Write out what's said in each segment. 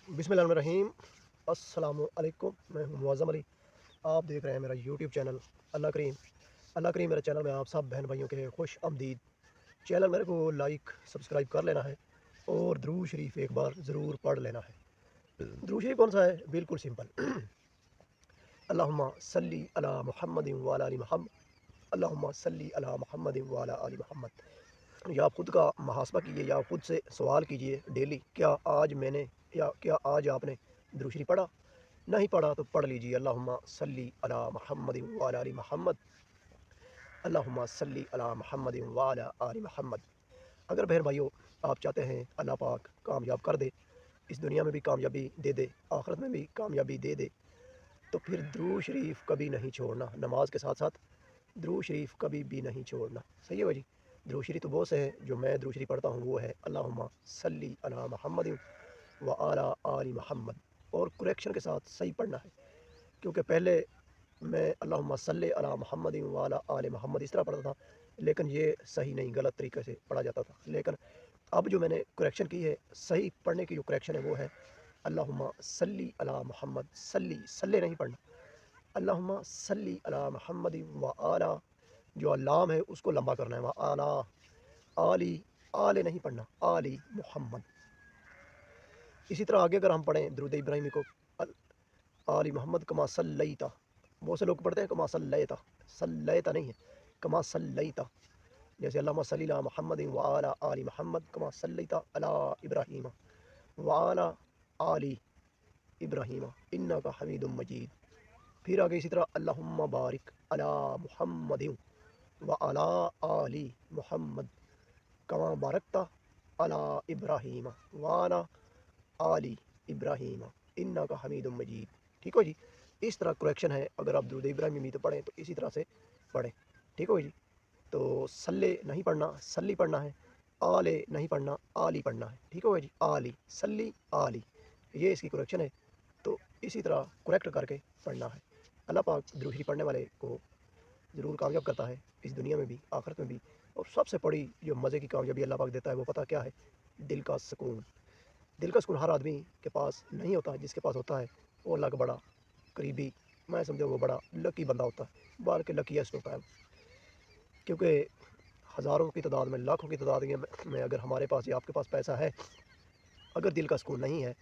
बिस्मिल्लाहिर्रहमानिर्रहीम। अस्सलामु अलैकुम। मैं हूं मुअज़्ज़म अली। आप देख रहे हैं मेरा यूट्यूब चैनल अल्लाह करीम। अल्लाह करीम मेरे चैनल में आप सब बहन भाइयों के खुश आमदीद। चैनल मेरे को लाइक सब्सक्राइब कर लेना है और दुरूद शरीफ एक बार ज़रूर पढ़ लेना है। दुरूद शरीफ कौन सा है? बिल्कुल सिंपल। अल्लाहुम्मा सल्ली अला मुहम्मदिन व अला आलि मुहम्मद। अल्लाहुम्मा सल्ली अला मुहम्मदिन व अला आलि मुहम्मद। या आप खुद का मुहासबा कीजिए या खुद से सवाल कीजिए डेली, क्या आज आपने दुरूद शरीफ पढ़ा? नहीं पढ़ा तो पढ़ लीजिए। अल्लाहुम्मा सल्ली अला मुहम्मदिन व अला आलि मुहम्मद। अल्लाहुम्मा सल्ली अला मुहम्मदिन व अला आलि मुहम्मद। अगर बहन भाइयों आप चाहते हैं अल्लाह पाक कामयाब कर दे, इस दुनिया में भी कामयाबी दे दे, आखिरत में भी कामयाबी दे दे, तो फिर दुरूद शरीफ कभी नहीं छोड़ना। नमाज के साथ साथ दुरूद शरीफ कभी भी नहीं छोड़ना। सही है भाई जी। दुरूद शरीफ तो बहुत से हैं, जो मैं दुरूद शरीफ पढ़ता हूँ वो है अल्लाहुम्मा सल्ली अला मुहम्मदिन व अला आलि मुहम्मद। और कुरेक्शन के साथ सही पढ़ना है, क्योंकि पहले मैं अल्लाहुम्मा सल्ली अला मुहम्मदिन व अला आलि मुहम्मद इस तरह पढ़ता था, लेकिन ये सही नहीं, गलत तरीके से पढ़ा जाता था। लेकिन अब जो मैंने करेक्शन की है, सही पढ़ने की जो करेक्शन है वो है अल्लाहुम्मा सल्ली अला मुहम्मद। सल्ली सल्ले नहीं पढ़ना, अल्लाहुम्मा सल्ली अला मुहम्मदिन व अला, जो अल्लाम है उसको लंबा करना है, वह आला आली, आले नहीं पढ़ना, आली मुहम्मद। इसी तरह आगे अगर हम पढ़ें दुरूद इब्राहिमी को, आली मोहम्मद कमा सल्लैता, बहुत से लोग पढ़ते हैं कमा सल्लैता, सल्लैता नहीं है, कमा सल्लैता। जैसे अल्लाहुम्मा सल्ली अला मुहम्मदिन व अला आलि मुहम्मद कमा सल्लैता अला इब्राहीम व अला आलि इब्राहीम इन्नका हमीदुम मजीद। फिर आगे इसी तरह अल्लाहुम्मा बारिक अला मुहम्मदिन व अला आलि मुहम्मद कमा बारकता अला इब्राहीम व अला आलि इब्राहीम इन्नका हमीदुम मजीद। ठीक हो जी। इस तरह करेक्शन है। अगर आप दुरूद इब्राहिमी तो पढ़ें तो इसी तरह से पढ़ें। ठीक हो जी। तो सल्ले नहीं पढ़ना, सल्ली पढ़ना है। आले नहीं पढ़ना, आली पढ़ना है। ठीक हो जी। आली सल्ली आली, ये इसकी करेक्शन है। तो इसी तरह करेक्ट करके पढ़ना है। अल्लाह पाक दुरूद शरीफ पढ़ने वाले को ज़रूर कामयाब करता है, इस दुनिया में भी आखिरत में भी। और सबसे बड़ी जो मज़े की कामयाबी अल्लाह पाक देता है वो पता क्या है? दिल का सुकून। दिल का सुकून हर आदमी के पास नहीं होता है, जिसके पास होता है वो अल्लाह का बड़ा करीबी, मैं समझो वो बड़ा लकी बंदा होता है, बाल के लकीस्ट होता है। क्योंकि हज़ारों की तादाद में, लाखों की तादाद में अगर हमारे पास या आपके पास पैसा है, अगर दिल का सुकून नहीं है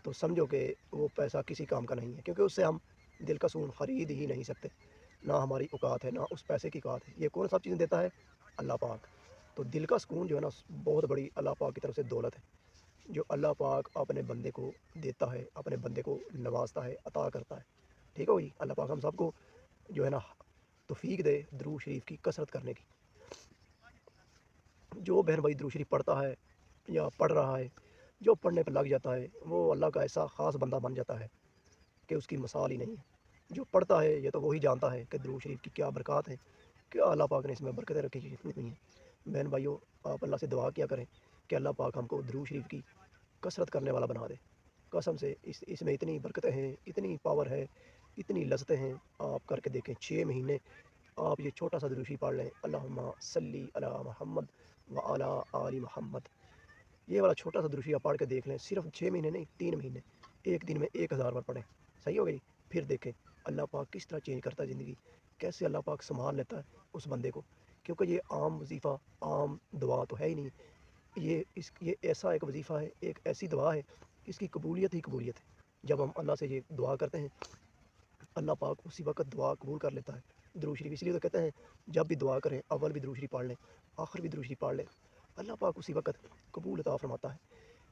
तो समझो कि वो पैसा किसी काम का नहीं है, क्योंकि उससे हम दिल का सुकून ख़रीद ही नहीं सकते। ना हमारी औकात है, ना उस पैसे की औकात है। ये कौन सब चीज़ें देता है? अल्लाह पाक। तो दिल का सुकून जो है ना, बहुत बड़ी अल्लाह पाक की तरफ से दौलत है, जो अल्लाह पाक अपने बंदे को देता है, अपने बंदे को नवाजता है, अता करता है। ठीक है भाई। अल्लाह पाक हम सबको जो है ना तौफीक दे दुरूद शरीफ की कसरत करने की। जो बहन भाई दुरूद शरीफ पढ़ता है या पढ़ रहा है, जो पढ़ने पर लग जाता है, वो अल्लाह का ऐसा ख़ास बंदा बन जाता है कि उसकी मिसाल ही नहीं है। जो पढ़ता है ये तो वही जानता है कि दुरूद शरीफ की क्या बरक़ात है, क्या अल्लाह पाक ने इसमें बरकतें रखी हैं, कितनी हुई हैं। बहन भाइयों, आप अल्लाह से दुआ किया करें कि अल्लाह पाक हमको दुरूद शरीफ की कसरत करने वाला बना दे। कसम से इसमें इतनी बरकतें हैं, इतनी पावर है, इतनी लज़्ज़तें हैं। आप करके देखें, 6 महीने आप ये छोटा सा दुरूद शरीफ पढ़ लें, अल्लाहुम्मा सल्ली अला मुहम्मद व अला आलि मुहम्मद। ये वाला छोटा सा दुरूद शरीफ आप पढ़ के देख लें, सिर्फ 6 महीने नहीं, 3 महीने, एक दिन में 1000 बार पढ़ें। सही हो गई। फिर देखें अल्लाह पाक किस तरह चेंज करता है ज़िंदगी, कैसे अल्लाह पाक संभाल लेता है उस बंदे को। क्योंकि ये आम वजीफ़ा, आम दुआ तो है ही नहीं। ये ऐसा एक वजीफ़ा है, एक ऐसी दुआ है, इसकी कबूलियत ही कबूलियत है। जब हम अल्लाह से ये दुआ करते हैं, अल्लाह पाक उसी वक़्त दुआ कबूल कर लेता है। दुरूद शरीफ इसलिए तो कहते हैं, जब भी दुआ करें अव्वल भी दुरूद शरीफ पढ़ लें, आखिर भी दुरूद शरीफ पढ़ लें, अल्लाह पाक उसी वक़्त कबूल अता फ़रमाता है।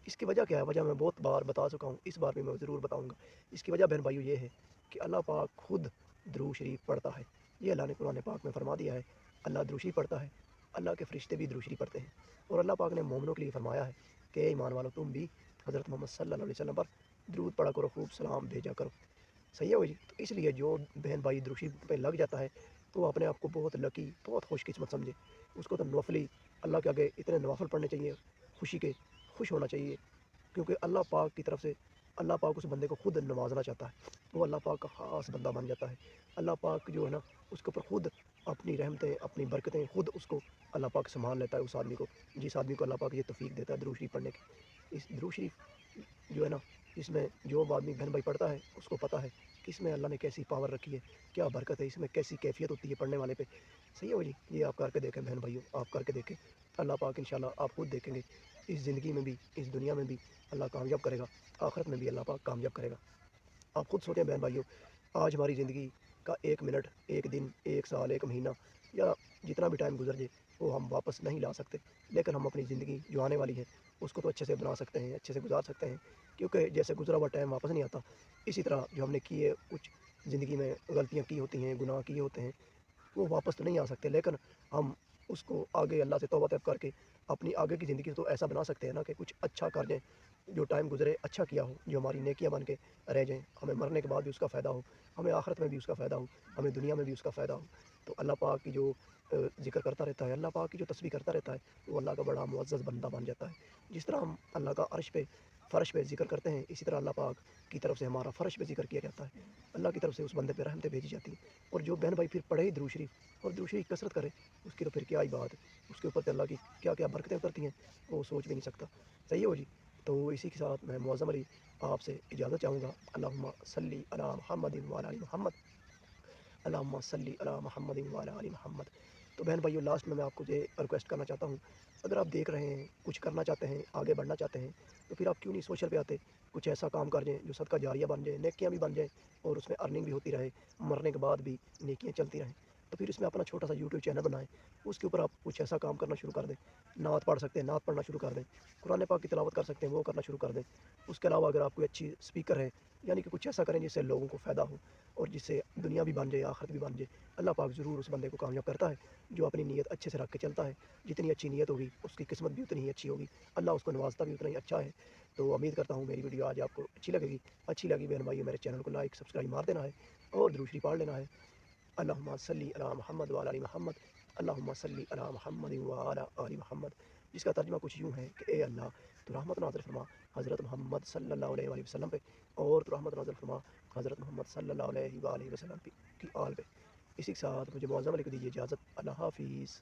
इसकी वजह क्या है? वजह मैं बहुत बार बता चुका हूँ, इस बार भी मैं ज़रूर बताऊँगा। इसकी वजह बहन भाइयों ये है कि अल्लाह पाक खुद दुरूद शरीफ पढ़ता है। ये अल्लाह ने कुरान पाक में फ़रमा दिया है, अल्लाह दुरूद शरीफ पढ़ता है, अल्लाह के फ़रिश्ते भी दुरूद शरीफ पढ़ते हैं। और अल्लाह पाक ने मोमिनों के लिए फ़रमाया है कि ए ईमान वालों, तुम भी हज़रत मोहम्मद सल्लल्लाहु अलैहि वसल्लम पर दुरूद पढ़ा करो, खूब सलाम भेजा करो। सही है भाई जी। तो इसलिए जो बहन भाई दुरूद शरीफ पे लग जाता है, तो वो अपने आप को बहुत लकी, बहुत खुशकिस्मत समझे। उसको तो नौफली अल्लाह के आगे इतने नवाफिल पढ़ने चाहिए, खुशी के, खुश होना चाहिए। क्योंकि अल्लाह पाक की तरफ से अल्लाह पाक उस बंदे को खुद नवाजना चाहता है, वो अल्लाह पाक का ख़ास बंदा बन जाता है। अल्लाह पाक जो है ना, उसके ऊपर खुद अपनी रहमतें, अपनी बरकतें खुद उसको अल्लाह पाक संभाल लेता है, उस आदमी को, जिस आदमी को अल्लाह पाक ये तौफीक देता है दुरूद शरीफ पढ़ने की। इस दुरूद शरीफ जो है ना, اس میں جو آدمی بہن بھائی پڑھتا ہے اس کو پتہ ہے کہ اس میں اللہ نے کیسی پاور رکھی ہے، کیا برکت ہے اس میں، کیسی کیفیت ہوتی ہے پڑھنے والے پہ۔ صحیح ہے وہ جی، یہ آپ کر کے دیکھیں بہن بھائیوں، آپ کر کے دیکھیں، اللہ پاک انشاءاللہ آپ خود دیکھیں گے اس زندگی میں بھی، اس دنیا میں بھی اللہ کامیاب کرے گا، آخرت میں بھی اللہ پاک کامیاب کرے گا۔ آپ خود سوچیں بہن بھائیوں، آج ہماری زندگی کا 1 منٹ، 1 دن، 1 سال، 1 مہینہ یا جتنا بھی ٹائم گزر جائے وہ ہم واپس نہیں لا سکتے، لیکن ہم اپنی زندگی جو آنے والی ہے اس کو تو اچھے سے بنا سکتے ہیں، اچھے سے گزار سکتے ہیں، کیونکہ جیسے گزرا ہوا ٹائم واپس نہیں آتا، اسی طرح جو ہم نے کیے کچھ زندگی میں غلطیاں کی ہوتی ہیں، گناہ کیے ہوتے ہیں، وہ واپس تو نہیں آ سکتے، لیکن ہم اس کو آگے اللہ سے توبہ طیب کر کے اپنی آگے کی زندگی تو ایسا بنا سکتے ہیں نا کہ کچھ اچھا کر جائیں، جو ٹائم گزرے اچھا کیا ہو، جو ہماری نیکیاں بن کے رہ جائیں، ہمیں مرنے کے بعد بھی اس کا فائدہ ہو، ہمیں آخرت میں بھی اس کا فائدہ ہو، ہمیں دنیا میں بھی اس کا فائدہ ہو۔ تو اللہ پاک کی جو ذکر کرتا رہتا ہے، اللہ پاک کی جو تسبیح کرتا رہتا ہے، وہ اللہ کا بڑا معزز بندہ بن جاتا ہے۔ جس طرح ہم اللہ کا عرش پہ، فرش پہ ذکر کرتے ہیں، اسی طرح اللہ پاک کی طرف سے ہمارا فرش پہ ذکر کیا جاتا ہے، اللہ کی طرف سے اس بندے پہ رحمتیں بھیجی جاتی ہیں۔ اور جو بہن بھائی پھر پڑھے ہی درود شریف اور درود شریف کثرت کرے، اس کی تو پھر کیا ہی بات ہے، اس کے اوپر تو اللہ کی کیا کیا برکتیں اترتی ہیں وہ سوچ بھی نہیں سکتا۔ صحیح ہو جی؟ تو اسی کے ساتھ میں معظم علی آپ سے اجازت چاہوں گا۔ اللہم صلی علی محمد وعلی آل محمد، اللہم صلی علی محمد وعلی آل محمد۔ تو بہن بھائیو، لاسٹ میں آپ کو یہ ریکویسٹ کرنا چاہتا ہوں، اگر آپ دیکھ رہے ہیں، کچھ کرنا چاہتے ہیں، آگے بڑھنا چاہتے ہیں، تو پھر آپ کیوں نہیں سوشل پہ آتے، کچھ ایسا کام کر جائیں جو صدقہ جاریہ بن جائے، نیکیاں بھی بن جائیں اور اس میں ارننگ بھی ہوتی رہے، مرنے کے بعد بھی نیکیاں چلتی رہیں۔ تو پھر اس میں اپنا چھوٹا سا یوٹیوب چینل بنائیں، اس کے اوپر آپ کچھ ایسا کام کرنا شروع کر دیں، نعت پڑھ سکتے ہیں، نعت پڑھنا شروع کر دیں، قرآن پاک کی تلاوت کر سکتے ہیں، وہ کرنا شروع کر دیں۔ اس کے علاوہ اگر آپ کوئی اچھی اسپیکر ہیں، یعنی کہ کچھ ایسا کریں جس سے لوگوں کو فائدہ ہو اور جس سے دنیا بھی بن جائے، آخرت بھی بن جائے۔ اللہ پاک ضرور اس بندے کو کامیاب کرتا ہے جو اپنی نیت اچھے سے رکھ کے چلتا ہے، جتنی اچھی نیت ہوگی اس کی قسمت بھی اتنی ہی اچھی ہوگی، اللہ اس کو نوازتا بھی اتنا ہی اچھا ہے۔ تو امید کرتا ہوں میری ویڈیو آج آپ کو اچھی لگے گی، اچھی لگی بہن بھائیو میرے چینل کو لائک سبسکرائب مار دینا ہے اور درود شریف پڑھ لینا ہے۔ اللہم صلی علی محمد وعلی آل محمد، اللہم صلی علی محمد وعلی آل محمد، جس کا ترجمہ کچھ یوں ہے کہ اے اللہ تو رحمت نازل فرما حضرت محمد صلی اللہ علیہ وآلہ وسلم پہ، اور تو رحمت نازل فرما حضرت محمد صلی اللہ علیہ وآلہ وسلم کی آل پہ۔ اسی کے ساتھ مجھے معظم علی کو دیجیے اجازت، اللہ حافظ۔